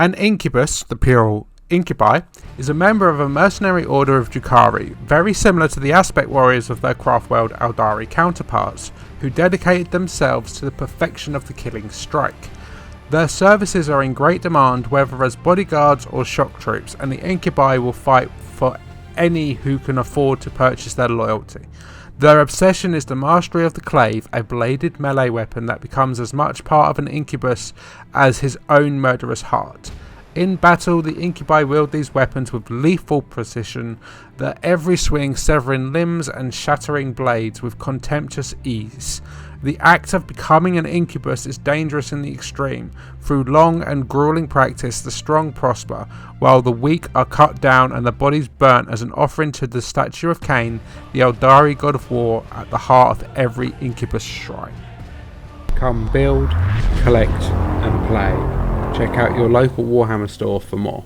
An Incubus, the plural Incubi, is a member of a mercenary order of Drukahari, very similar to the aspect warriors of their craft-world Eldari counterparts, who dedicated themselves to the perfection of the killing strike. Their services are in great demand whether as bodyguards or shock troops, and the Incubi will fight for any who can afford to purchase their loyalty. Their obsession is the mastery of the Clave, a bladed melee weapon that becomes as much part of an Incubus as his own murderous heart. In battle, the Incubi wield these weapons with lethal precision, their every swing severing limbs and shattering blades with contemptuous ease. The act of becoming an Incubus is dangerous in the extreme. Through long and grueling practice, the strong prosper, while the weak are cut down and the bodies burnt as an offering to the statue of Cain, the Eldari god of war, at the heart of every Incubus shrine. Come build, collect and play. Check out your local Warhammer store for more.